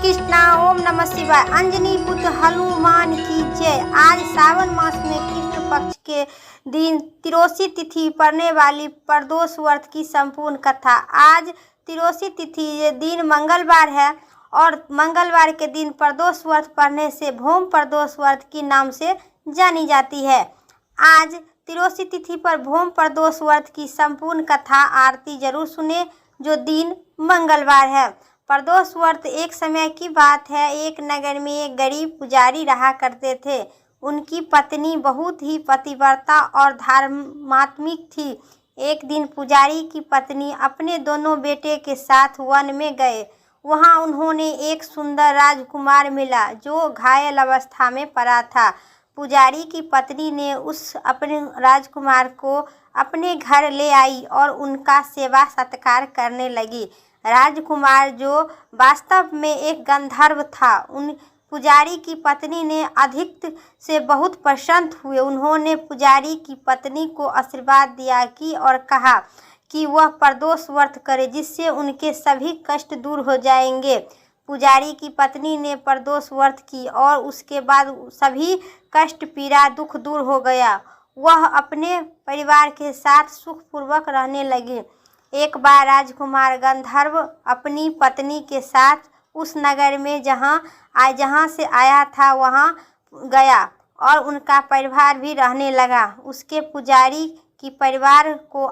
कृष्णा। ओम नमः शिवाय। अंजनी पुत्र हनुमान की जय। आज सावन मास में कृष्ण पक्ष के दिन त्रयोदशी तिथि पड़ने वाली प्रदोष व्रत की संपूर्ण कथा। आज त्रयोदशी तिथि दिन मंगलवार है और मंगलवार के दिन प्रदोष व्रत पढ़ने से भौम प्रदोष व्रत के नाम से जानी जाती है। आज त्रयोदशी तिथि पर भौम प्रदोष व्रत की संपूर्ण कथा आरती जरूर सुने जो दिन मंगलवार है। प्रदोष व्रत एक समय की बात है। एक नगर में एक गरीब पुजारी रहा करते थे। उनकी पत्नी बहुत ही पतिव्रता और धर्मात्मिक थी। एक दिन पुजारी की पत्नी अपने दोनों बेटे के साथ वन में गए। वहां उन्होंने एक सुंदर राजकुमार मिला जो घायल अवस्था में पड़ा था। पुजारी की पत्नी ने उस अपने राजकुमार को अपने घर ले आई और उनका सेवा सत्कार करने लगी। राजकुमार जो वास्तव में एक गंधर्व था, उन पुजारी की पत्नी ने अधिक से बहुत प्रसन्न हुए। उन्होंने पुजारी की पत्नी को आशीर्वाद दिया कि और कहा कि वह प्रदोष व्रत करे जिससे उनके सभी कष्ट दूर हो जाएंगे। पुजारी की पत्नी ने प्रदोष व्रत की और उसके बाद सभी कष्ट पीड़ा दुख दूर हो गया। वह अपने परिवार के साथ सुखपूर्वक रहने लगी। एक बार राजकुमार गंधर्व अपनी पत्नी के साथ उस नगर में जहाँ से आया था वहाँ गया और उनका परिवार भी रहने लगा। उसके पुजारी की परिवार को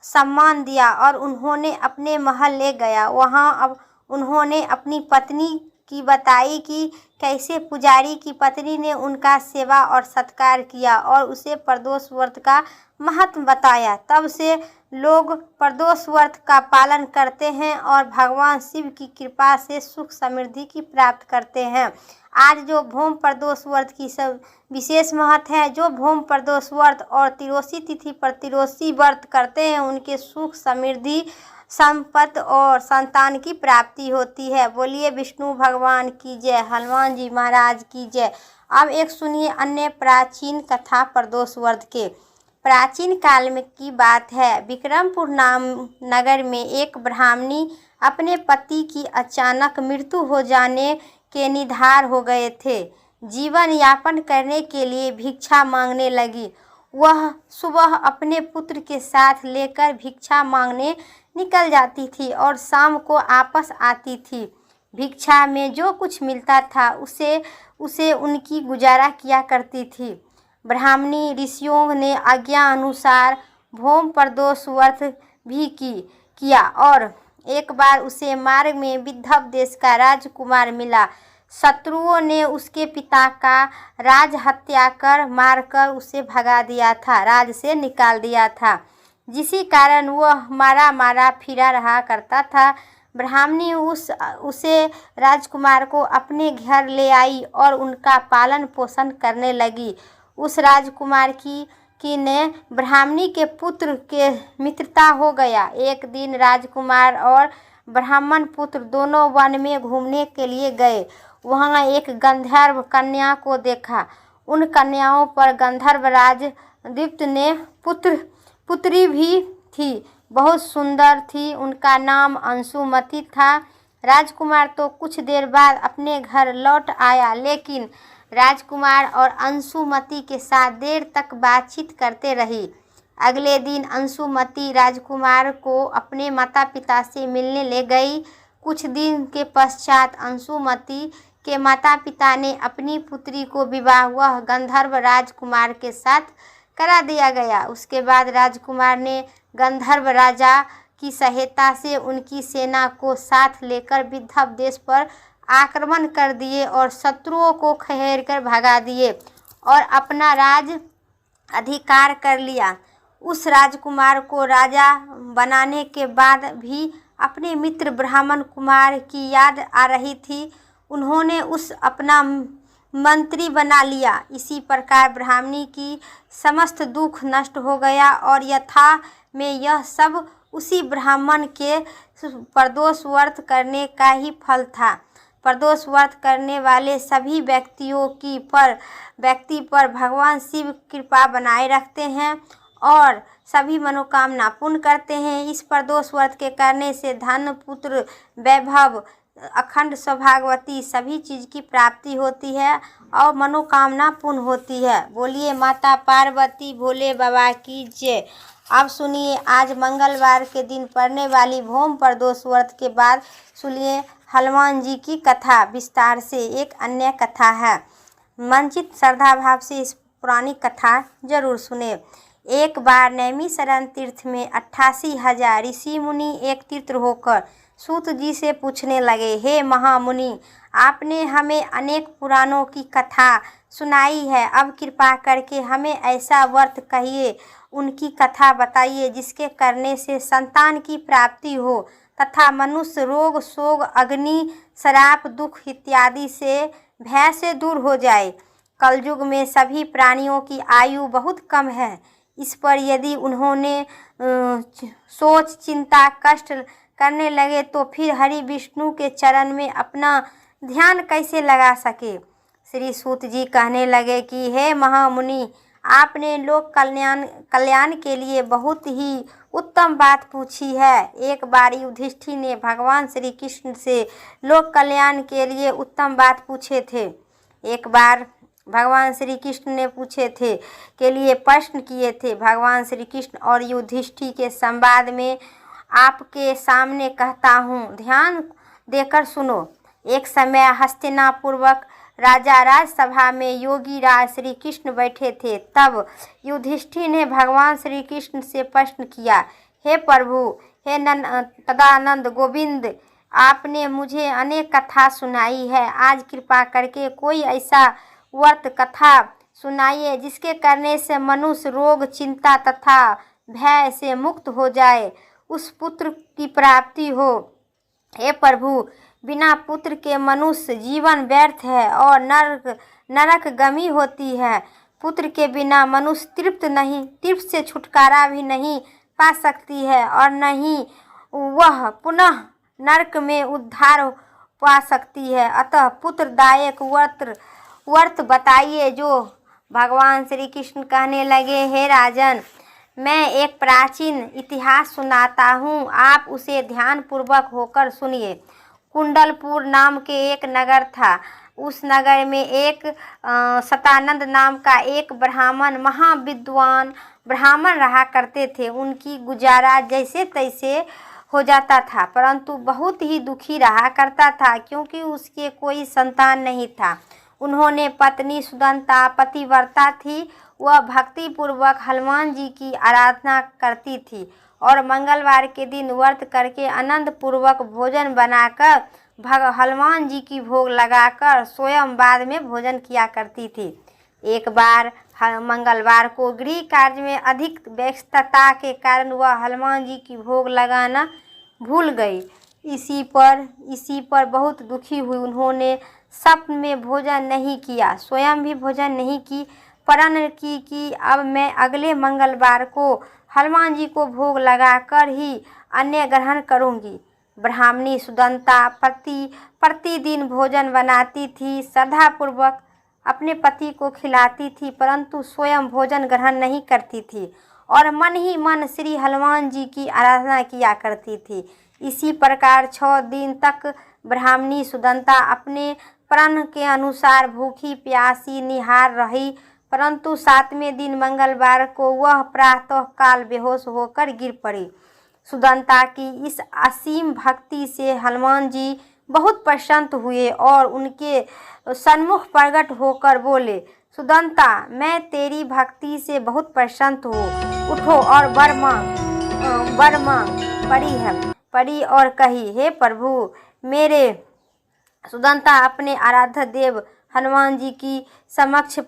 सम्मान दिया और उन्होंने अपने महल ले गया। वहाँ अब उन्होंने अपनी पत्नी की बताई कि कैसे पुजारी की पत्नी ने उनका सेवा और सत्कार किया और उसे प्रदोष व्रत का महत्व बताया। तब से लोग प्रदोष व्रत का पालन करते हैं और भगवान शिव की कृपा से सुख समृद्धि की प्राप्त करते हैं। आज जो भौम प्रदोष व्रत की सब विशेष महत्व है। जो भौम प्रदोष व्रत और त्रयोदशी तिथि पर त्रयोदशी व्रत करते हैं उनके सुख समृद्धि संपत्ति और संतान की प्राप्ति होती है। बोलिए विष्णु भगवान की जय, हनुमान जी महाराज की जय। अब एक सुनिए अन्य प्राचीन कथा प्रदोष व्रत के। प्राचीन काल में की बात है। विक्रमपुर नाम नगर में एक ब्राह्मणी अपने पति की अचानक मृत्यु हो जाने के निधार हो गए थे। जीवन यापन करने के लिए भिक्षा मांगने लगी। वह सुबह अपने पुत्र के साथ लेकर भिक्षा मांगने निकल जाती थी और शाम को वापस आती थी। भिक्षा में जो कुछ मिलता था उसे उनकी गुजारा किया करती थी। ब्राह्मणी ऋषियों ने आज्ञा अनुसार भौम प्रदोष व्रत भी किया और एक बार उसे मार्ग में विदर्भ देश का राजकुमार मिला। शत्रुओं ने उसके पिता का राज हत्या कर मारकर उसे भगा दिया था, राज से निकाल दिया था, जिसी कारण वह मारा फिरा रहा करता था। ब्राह्मणी उसे राजकुमार को अपने घर ले आई और उनका पालन पोषण करने लगी। उस राजकुमार की ने ब्राह्मणी के पुत्र के मित्रता हो गया। एक दिन राजकुमार और ब्राह्मण पुत्र दोनों वन में घूमने के लिए गए। वहां एक गंधर्व कन्या को देखा। उन कन्याओं पर गंधर्व राज दीप्त ने पुत्री भी थी, बहुत सुंदर थी। उनका नाम अंशुमती था। राजकुमार तो कुछ देर बाद अपने घर लौट आया, लेकिन राजकुमार और अंशुमती के साथ देर तक बातचीत करते रही। अगले दिन अंशुमती राजकुमार को अपने माता पिता से मिलने ले गई। कुछ दिन के पश्चात अंशुमती के माता पिता ने अपनी पुत्री को विवाह वह गंधर्व राजकुमार के साथ करा दिया गया। उसके बाद राजकुमार ने गंधर्व राजा की सहायता से उनकी सेना को साथ लेकर विदर्भ देश पर आक्रमण कर दिए और शत्रुओं को खदेड़ कर भगा दिए और अपना राज अधिकार कर लिया। उस राजकुमार को राजा बनाने के बाद भी अपने मित्र ब्राह्मण कुमार की याद आ रही थी। उन्होंने उस अपना मंत्री बना लिया। इसी प्रकार ब्राह्मणी की समस्त दुख नष्ट हो गया और यथा में यह सब उसी ब्राह्मण के प्रदोष व्रत करने का ही फल था। प्रदोष व्रत करने वाले सभी व्यक्ति पर भगवान शिव कृपा बनाए रखते हैं और सभी मनोकामना पूर्ण करते हैं। इस प्रदोष व्रत के करने से धन पुत्र वैभव अखंड सौभाग्यवती, सभी चीज़ की प्राप्ति होती है और मनोकामना पूर्ण होती है। बोलिए माता पार्वती भोले बाबा की जय। अब सुनिए आज मंगलवार के दिन पड़ने वाली भौम प्रदोष व्रत के बाद सुनिए हनुमान जी की कथा विस्तार से। एक अन्य कथा है, मनचित श्रद्धा भाव से इस पुरानी कथा जरूर सुने। एक बार नैमिषारण्य तीर्थ में 88,000 ऋषि मुनि एक तीर्थ होकर सूत जी से पूछने लगे, हे महामुनि, आपने हमें अनेक पुराणों की कथा सुनाई है, अब कृपा करके हमें ऐसा व्रत कहिए, उनकी कथा बताइए जिसके करने से संतान की प्राप्ति हो तथा मनुष्य रोग शोक अग्नि श्राप दुख इत्यादि से भय से दूर हो जाए। कलयुग में सभी प्राणियों की आयु बहुत कम है। इस पर यदि उन्होंने सोच चिंता कष्ट करने लगे तो फिर हरि विष्णु के चरण में अपना ध्यान कैसे लगा सके। श्री सूत जी कहने लगे कि हे महामुनि, आपने लोक कल्याण के लिए बहुत ही उत्तम बात पूछी है। एक बार युधिष्ठिर ने भगवान श्री कृष्ण से लोक कल्याण के लिए उत्तम बात पूछे थे। एक बार भगवान श्री कृष्ण ने पूछे थे के लिए प्रश्न किए थे। भगवान श्री कृष्ण और युधिष्ठिर के संवाद में आपके सामने कहता हूँ, ध्यान देकर सुनो। एक समय हस्तिनापुर राजा राजसभा में योगी राज श्री कृष्ण बैठे थे। तब युधिष्ठिर ने भगवान श्री कृष्ण से प्रश्न किया, हे प्रभु, हे तदानंद गोविंद, आपने मुझे अनेक कथा सुनाई है, आज कृपा करके कोई ऐसा व्रत कथा सुनाइए जिसके करने से मनुष्य रोग चिंता तथा भय से मुक्त हो जाए, उस पुत्र की प्राप्ति हो। हे प्रभु, बिना पुत्र के मनुष्य जीवन व्यर्थ है और नरक गमी होती है। पुत्र के बिना मनुष्य तृप्त से छुटकारा भी नहीं पा सकती है और न ही वह पुनः नरक में उद्धार पा सकती है। अतः पुत्रदायक व्रत बताइए। जो भगवान श्री कृष्ण कहने लगे, हे राजन, मैं एक प्राचीन इतिहास सुनाता हूँ, आप उसे ध्यान पूर्वक होकर सुनिए। कुंडलपुर नाम के एक नगर था। उस नगर में एक सतानंद नाम का एक ब्राह्मण महाविद्वान ब्राह्मण रहा करते थे। उनकी गुजारा जैसे तैसे हो जाता था, परंतु बहुत ही दुखी रहा करता था क्योंकि उसके कोई संतान नहीं था। उन्होंने पत्नी सुदंता पतिव्रता थी। वह भक्ति पूर्वक हनुमान जी की आराधना करती थी और मंगलवार के दिन व्रत करके आनंद पूर्वक भोजन बनाकर हनुमान जी की भोग लगाकर स्वयं बाद में भोजन किया करती थी। एक बार मंगलवार को गृह कार्य में अधिक व्यस्तता के कारण वह हनुमान जी की भोग लगाना भूल गई। इसी पर बहुत दुखी हुई। उन्होंने स्वप्न में भोजन नहीं किया, स्वयं भी भोजन नहीं की, प्रण की कि अब मैं अगले मंगलवार को हनुमान जी को भोग लगाकर ही अन्य ग्रहण करूंगी। ब्राह्मणी सुदंता प्रतिदिन भोजन बनाती थी, श्रद्धापूर्वक अपने पति को खिलाती थी, परंतु स्वयं भोजन ग्रहण नहीं करती थी और मन ही मन श्री हनुमान जी की आराधना किया करती थी। इसी प्रकार 6 दिन तक ब्राह्मणी सुदंता अपने प्रण के अनुसार भूखी प्यासी निहार रही, परंतु 7वें दिन मंगलवार को वह प्रातः काल बेहोश होकर गिर पड़ी। सुदंता की इस असीम भक्ति से हनुमान जी बहुत प्रसन्न हुए और उनके सन्मुख प्रकट होकर बोले, सुदंता, मैं तेरी भक्ति से बहुत प्रसन्न हूँ, उठो और वर मांग। पड़ी और कही, हे प्रभु, मेरे सुदंता अपने आराध्य देव हनुमान जी की समक्ष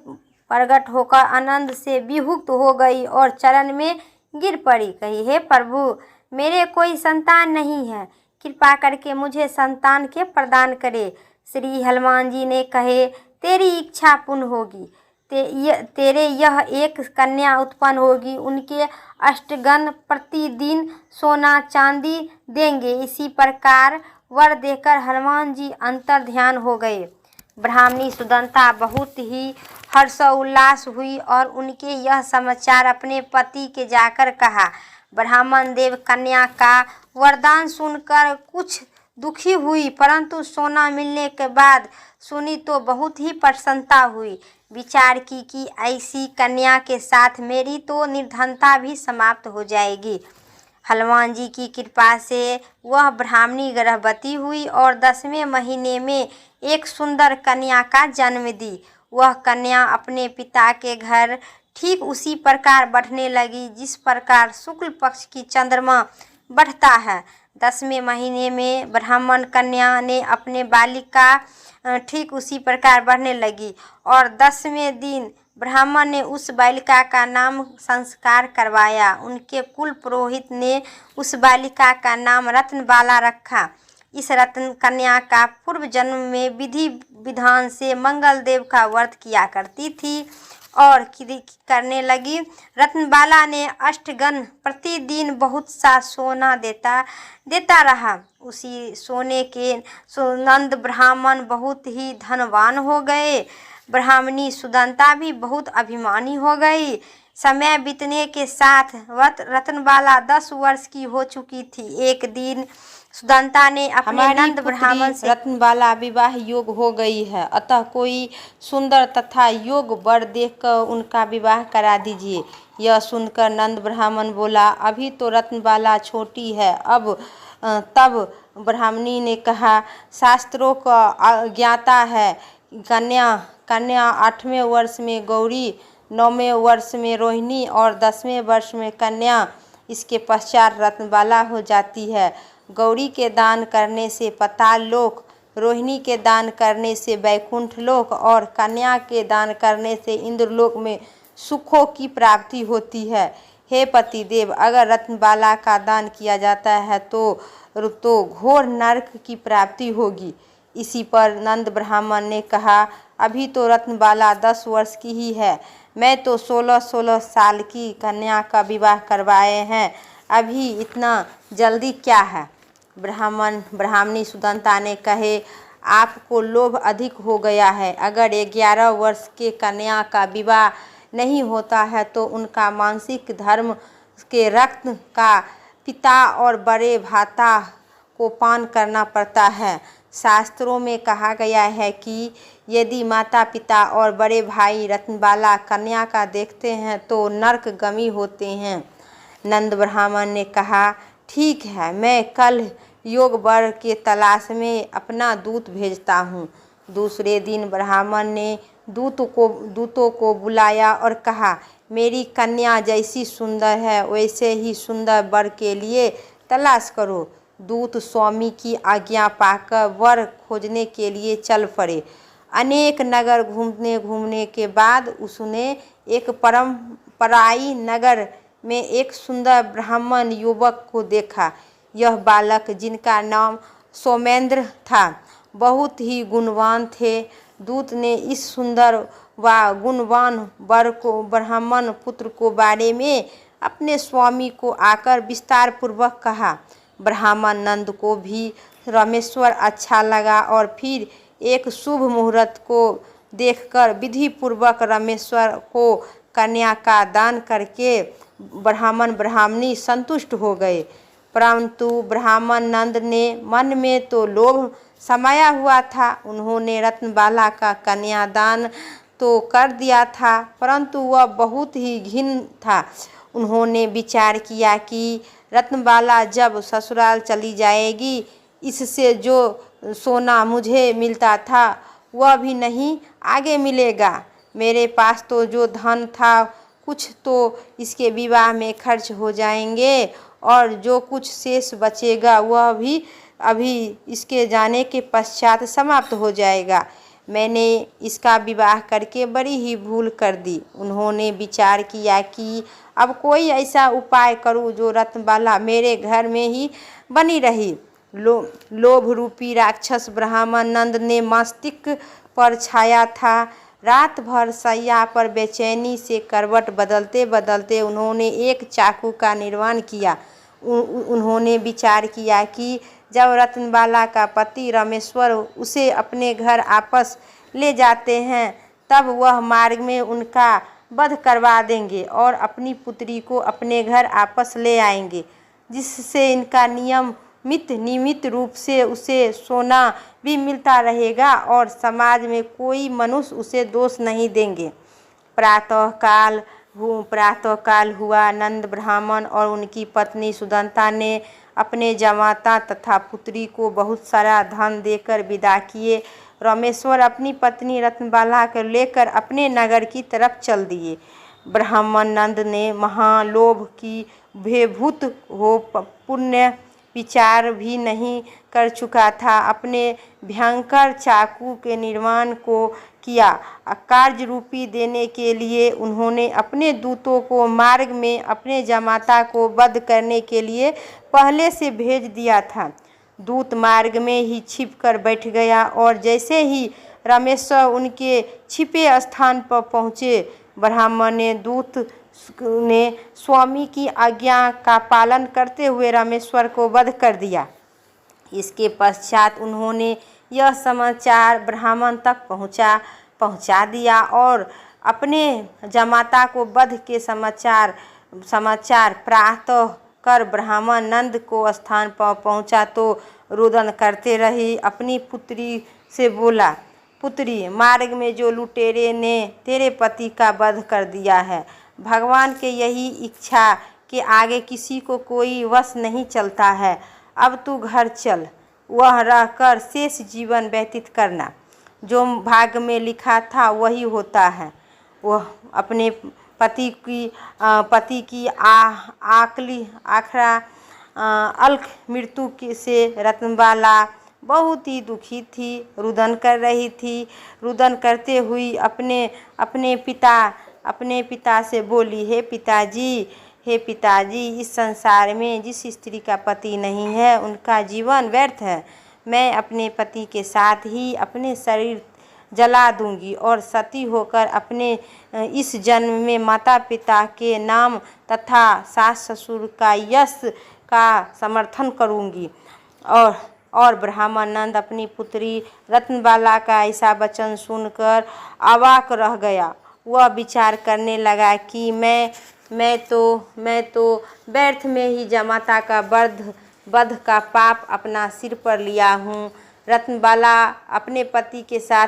प्रकट होकर आनंद से विहुक्त हो गई और चरण में गिर पड़ी। कही, हे प्रभु, मेरे कोई संतान नहीं है, कृपा करके मुझे संतान के प्रदान करे। श्री हनुमान जी ने कहे, तेरी इच्छा पूर्ण होगी, तेरे यह एक कन्या उत्पन्न होगी, उनके अष्टगण प्रतिदिन सोना चांदी देंगे। इसी प्रकार वर देकर हनुमान जी अंतर ध्यान हो गए। ब्राह्मणी सुदंता बहुत ही हर्षोल्लास हुई और उनके यह समाचार अपने पति के जाकर कहा। ब्राह्मण देव कन्या का वरदान सुनकर कुछ दुखी हुई, परंतु सोना मिलने के बाद सुनी तो बहुत ही प्रसन्नता हुई। विचार की कि ऐसी कन्या के साथ मेरी तो निर्धनता भी समाप्त हो जाएगी। हनुमान जी की कृपा से वह ब्राह्मणी गर्भवती हुई और 10वें महीने में एक सुंदर कन्या का जन्म दी। वह कन्या अपने पिता के घर ठीक उसी प्रकार बढ़ने लगी जिस प्रकार शुक्ल पक्ष की चंद्रमा बढ़ता है। 10वें महीने में ब्राह्मण कन्या ने अपने बालिका ठीक उसी प्रकार बढ़ने लगी और 10वें दिन ब्राह्मण ने उस बालिका का नाम संस्कार करवाया। उनके कुल पुरोहित ने उस बालिका का नाम रत्नबाला रखा। इस रत्न कन्या का पूर्व जन्म में विधि विधान से मंगल देव का व्रत किया करती थी और करने लगी। रत्नबाला ने अष्टगन प्रतिदिन बहुत सा सोना देता रहा। उसी सोने के नंद ब्राह्मण बहुत ही धनवान हो गए। ब्राह्मणी सुदंता भी बहुत अभिमानी हो गई। समय बीतने के साथ रत्नबाला 10 वर्ष की हो चुकी थी। एक दिन सुदंता ने अपने नंद ब्राह्मण से रत्नबाला विवाह योग हो गई है, अतः कोई सुंदर तथा योग वर देखकर उनका विवाह करा दीजिए। यह सुनकर नंद ब्राह्मण बोला, अभी तो रत्नबाला छोटी है। तब ब्राह्मणी ने कहा, शास्त्रों का ज्ञाता है, कन्या 8वें वर्ष में गौरी, 9वें वर्ष में रोहिणी और 10वें वर्ष में कन्या, इसके पश्चात रत्नबाला हो जाती है। गौरी के दान करने से पाताल लोक, रोहिणी के दान करने से वैकुंठ लोक और कन्या के दान करने से इंद्रलोक में सुखों की प्राप्ति होती है। हे पतिदेव, अगर रत्नबाला का दान किया जाता है तो घोर नरक की प्राप्ति होगी। इसी पर नंद ब्राह्मण ने कहा, अभी तो रत्नबाला 10 वर्ष की ही है, मैं तो 16 साल की कन्या का विवाह करवाए हैं, अभी इतना जल्दी क्या है। ब्राह्मणी सुदंता ने कहे, आपको लोभ अधिक हो गया है। अगर 11 वर्ष के कन्या का विवाह नहीं होता है तो उनका मानसिक धर्म के रक्त का पिता और बड़े भ्राता को पान करना पड़ता है। शास्त्रों में कहा गया है कि यदि माता पिता और बड़े भाई रत्नबाला कन्या का देखते हैं तो नरकगामी होते हैं। नंद ब्राह्मण ने कहा, ठीक है, मैं कल योग वर के तलाश में अपना दूत भेजता हूँ। दूसरे दिन ब्राह्मण ने दूतों को बुलाया और कहा, मेरी कन्या जैसी सुंदर है वैसे ही सुंदर वर के लिए तलाश करो। दूत स्वामी की आज्ञा पाकर वर खोजने के लिए चल पड़े। अनेक नगर घूमने के बाद उसने एक पराई नगर में एक सुंदर ब्राह्मण युवक को देखा। यह बालक, जिनका नाम सोमेंद्र था, बहुत ही गुणवान थे। दूत ने इस सुंदर व गुणवान वर को ब्राह्मण पुत्र को बारे में अपने स्वामी को आकर विस्तार पूर्वक कहा। ब्राह्मण नंद को भी रामेश्वर अच्छा लगा और फिर एक शुभ मुहूर्त को देखकर विधि पूर्वक रामेश्वर को कन्या का दान करके ब्राह्मणी संतुष्ट हो गए। परंतु ब्राह्मण नंद ने मन में तो लोभ समाया हुआ था। उन्होंने रत्नबाला का कन्यादान तो कर दिया था, परंतु वह बहुत ही घिन था। उन्होंने विचार किया कि रत्नबाला जब ससुराल चली जाएगी, इससे जो सोना मुझे मिलता था वह भी नहीं आगे मिलेगा। मेरे पास तो जो धन था कुछ तो इसके विवाह में खर्च हो जाएंगे और जो कुछ शेष बचेगा वह भी अभी इसके जाने के पश्चात समाप्त हो जाएगा। मैंने इसका विवाह करके बड़ी ही भूल कर दी। उन्होंने विचार किया कि अब कोई ऐसा उपाय करूं जो रत्नबाला मेरे घर में ही बनी रही। लोभ रूपी राक्षस ब्राह्मण नंद ने मस्तिष्क पर छाया था। रात भर सैया पर बेचैनी से करवट बदलते बदलते उन्होंने एक चाकू का निर्माण किया। उन्होंने विचार किया कि जब रत्नबाला का पति रामेश्वर उसे अपने घर वापस ले जाते हैं तब वह मार्ग में उनका वध करवा देंगे और अपनी पुत्री को अपने घर वापस ले आएंगे, जिससे इनका नियम नियमित रूप से उसे सोना भी मिलता रहेगा और समाज में कोई मनुष्य उसे दोष नहीं देंगे। प्रातःकाल हुआ। नंद ब्राह्मण और उनकी पत्नी सुदंता ने अपने जमाता तथा पुत्री को बहुत सारा धन देकर विदा किए। रामेश्वर अपनी पत्नी रत्नबाला को लेकर अपने नगर की तरफ चल दिए। ब्राह्मण नंद ने महालोभ की भयभूत हो पुण्य विचार भी नहीं कर चुका था, अपने भयंकर चाकू के निर्माण को किया। कार्य रूपी देने के लिए उन्होंने अपने दूतों को मार्ग में अपने जमाता को वध करने के लिए पहले से भेज दिया था। दूत मार्ग में ही छिप कर बैठ गया और जैसे ही रामेश्वर उनके छिपे स्थान पर पहुँचे, ब्राह्मण ने दूत ने स्वामी की आज्ञा का पालन करते हुए रामेश्वर को वध कर दिया। इसके पश्चात उन्होंने यह समाचार ब्राह्मण तक पहुंचा दिया और अपने जमाता को वध के समाचार प्राप्त कर ब्राह्मण नंद को स्थान पर पहुंचा तो रुदन करते रही। अपनी पुत्री से बोला, पुत्री, मार्ग में जो लुटेरे ने तेरे पति का वध कर दिया है, भगवान के यही इच्छा के आगे किसी को कोई वश नहीं चलता है। अब तू घर चल, वह रहकर शेष जीवन व्यतीत करना। जो भाग्य में लिखा था वही होता है। वह अपने पति की आखरा अलख मृत्यु से रत्नबाला बहुत ही दुखी थी, रुदन कर रही थी। रुदन करते हुए अपने पिता से बोली, हे पिताजी, इस संसार में जिस स्त्री का पति नहीं है उनका जीवन व्यर्थ है। मैं अपने पति के साथ ही अपने शरीर जला दूंगी और सती होकर अपने इस जन्म में माता पिता के नाम तथा सास ससुर का यश का समर्थन करूंगी। और ब्राह्मण नंद अपनी पुत्री रत्नबाला का ऐसा वचन सुनकर अवाक रह गया। वह विचार करने लगा कि मैं तो व्यर्थ में ही जमाता का वध का पाप अपना सिर पर लिया हूँ। रत्नबाला अपने पति के साथ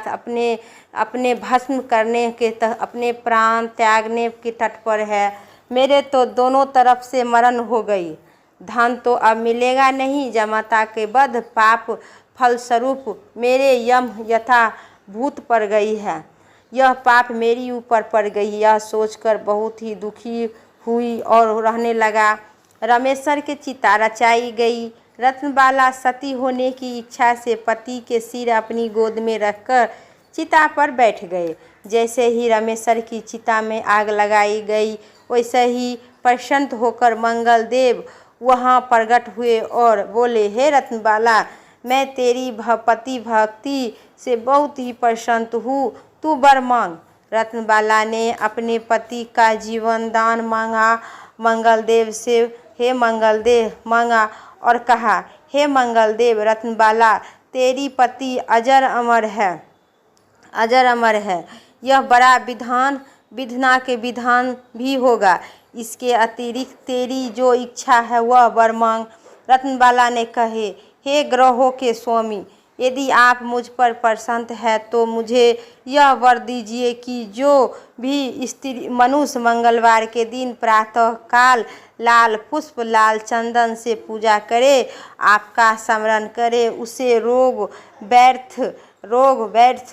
अपने भस्म करने के अपने प्राण त्यागने के तट पर है। मेरे तो दोनों तरफ से मरण हो गई। धन तो अब मिलेगा नहीं। जमाता के वध पाप फलस्वरूप मेरे यम यथा भूत पड़ गई है। यह पाप मेरी ऊपर पड़ गई। यह सोचकर बहुत ही दुखी हुई और रहने लगा। रामेश्वर के चिता रचाई गई। रत्नबाला सती होने की इच्छा से पति के सिर अपनी गोद में रखकर चिता पर बैठ गए। जैसे ही रामेश्वर की चिता में आग लगाई गई, वैसे ही प्रसन्न होकर मंगल देव वहाँ प्रकट हुए और बोले, हे रत्नबाला, मैं तेरी पति भक्ति से बहुत ही प्रसन्न हूँ, तू वर मांग। रत्नबाला ने अपने पति का जीवन दान मांगा। मंगलदेव से हे मंगलदेव मांगा और कहा, हे मंगलदेव, रत्नबाला तेरी पति अजर अमर है। यह बड़ा विधना के विधान भी होगा। इसके अतिरिक्त तेरी जो इच्छा है वह वर मांग। रत्नबाला ने कहे, हे ग्रहों के स्वामी, यदि आप मुझ पर प्रसन्न है तो मुझे यह वर दीजिए कि जो भी स्त्री मनुष्य मंगलवार के दिन प्रातः काल लाल पुष्प लाल चंदन से पूजा करे, आपका स्मरण करे, उसे रोग व्यर्थ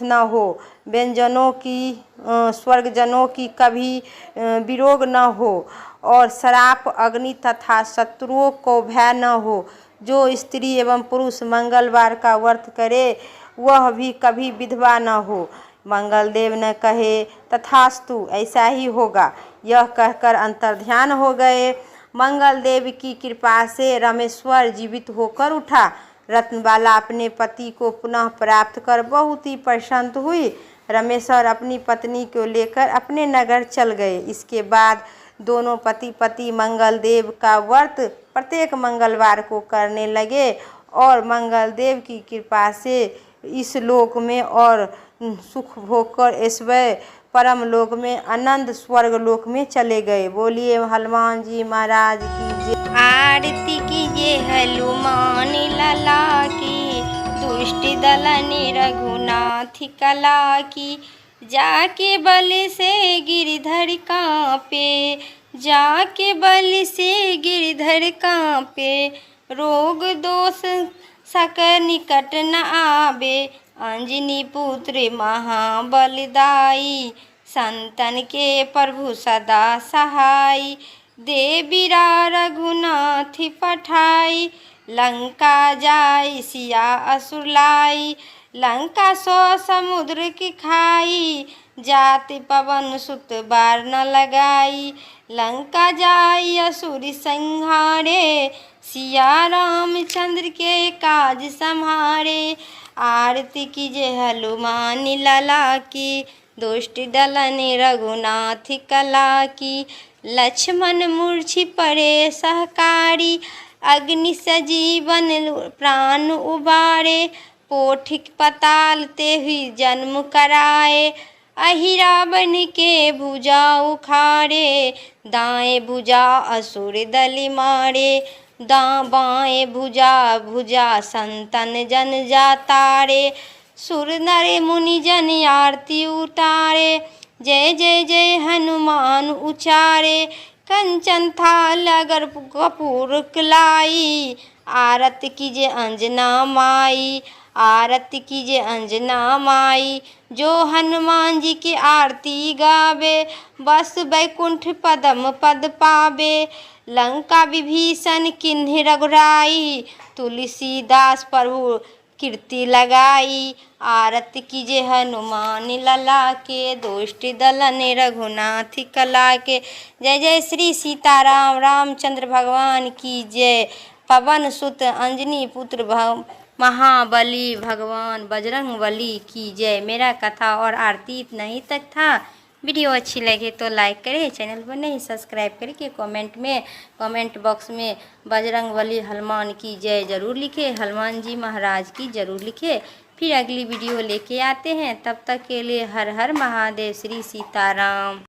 न हो, व्यंजनों की स्वर्गजनों की कभी विरोग न हो और श्राप अग्नि तथा शत्रुओं को भय न हो। जो स्त्री एवं पुरुष मंगलवार का व्रत करे वह भी कभी विधवा न हो। मंगलदेव ने कहे, तथास्तु, ऐसा ही होगा। यह कहकर अंतर्ध्यान हो गए। मंगलदेव की कृपा से रामेश्वर जीवित होकर उठा। रत्नबाला अपने पति को पुनः प्राप्त कर बहुत ही प्रसन्न हुई। रामेश्वर अपनी पत्नी को लेकर अपने नगर चल गए। इसके बाद दोनों पति मंगलदेव का व्रत प्रत्येक मंगलवार को करने लगे और मंगलदेव की कृपा से इस लोक में और सुख भोग कर ऐश्वर्य परम लोक में आनंद स्वर्ग लोक में चले गए। बोलिए हनुमान जी महाराज की जय। आरती कीजिए हनुमान लला की, दुष्ट दलने रघुनाथ कला की। जाके बल से गिरधर कांपे, जाके बल से गिरधर कांपे, रोग दोष सकल निकट न आवे। अंजनी पुत्र महाबलदाई, संतन के प्रभु सदा सहाय। देवीरा रघुनाथ पठाई, लंका जाय सिया असुर लाई। लंका सो समुद्र की खाई, जाति पवन सुत बार न लगाई। लंका जाय असुर संहारे, सिया रामचंद्र के काज संहारे। आरती कीजिए हनुमान लला की, दुष्ट दलने रघुनाथ कला की। लक्ष्मण मूर्छि पड़े सहकारी, अग्नि सजीवन प्राण उबारे। पोठिक पताल ते हुई जन्म कराए, अहि रावण के भुजा उखाड़े। दाएं भुजा असुर दल मारे, बाएं भुजा भुजा संतन जन जातारे। सुर नर मुनि जन आरती उतारे, जय जय जय हनुमान उचारे। कंचन थाल अगर कपूर लाई, आरती कीजिए अंजना माई, आरती कीजिए अंजना माई। जो हनुमान जी की आरती गावे, बस बैकुंठ पदम पद पावे। लंका विभीषण किन्हि रघुराई, तुलसीदास प्रभु कीर्ति लगाई। आरती कीजिए हनुमान लला के, दुष्ट दलने रघुनाथ कला के। जय जय श्री सीताराम रामचंद्र भगवान की जय। पवन सुत अंजनी पुत्र महाबली भगवान बजरंगबली की जय। मेरा कथा और आरती इतना ही तक था। वीडियो अच्छी लगे तो लाइक करें, चैनल पर नहीं सब्सक्राइब करके कमेंट बॉक्स में बजरंगबली हनुमान की जय ज़रूर लिखे, हनुमान जी महाराज की ज़रूर लिखे। फिर अगली वीडियो लेके आते हैं, तब तक के लिए हर हर महादेव, श्री सीताराम।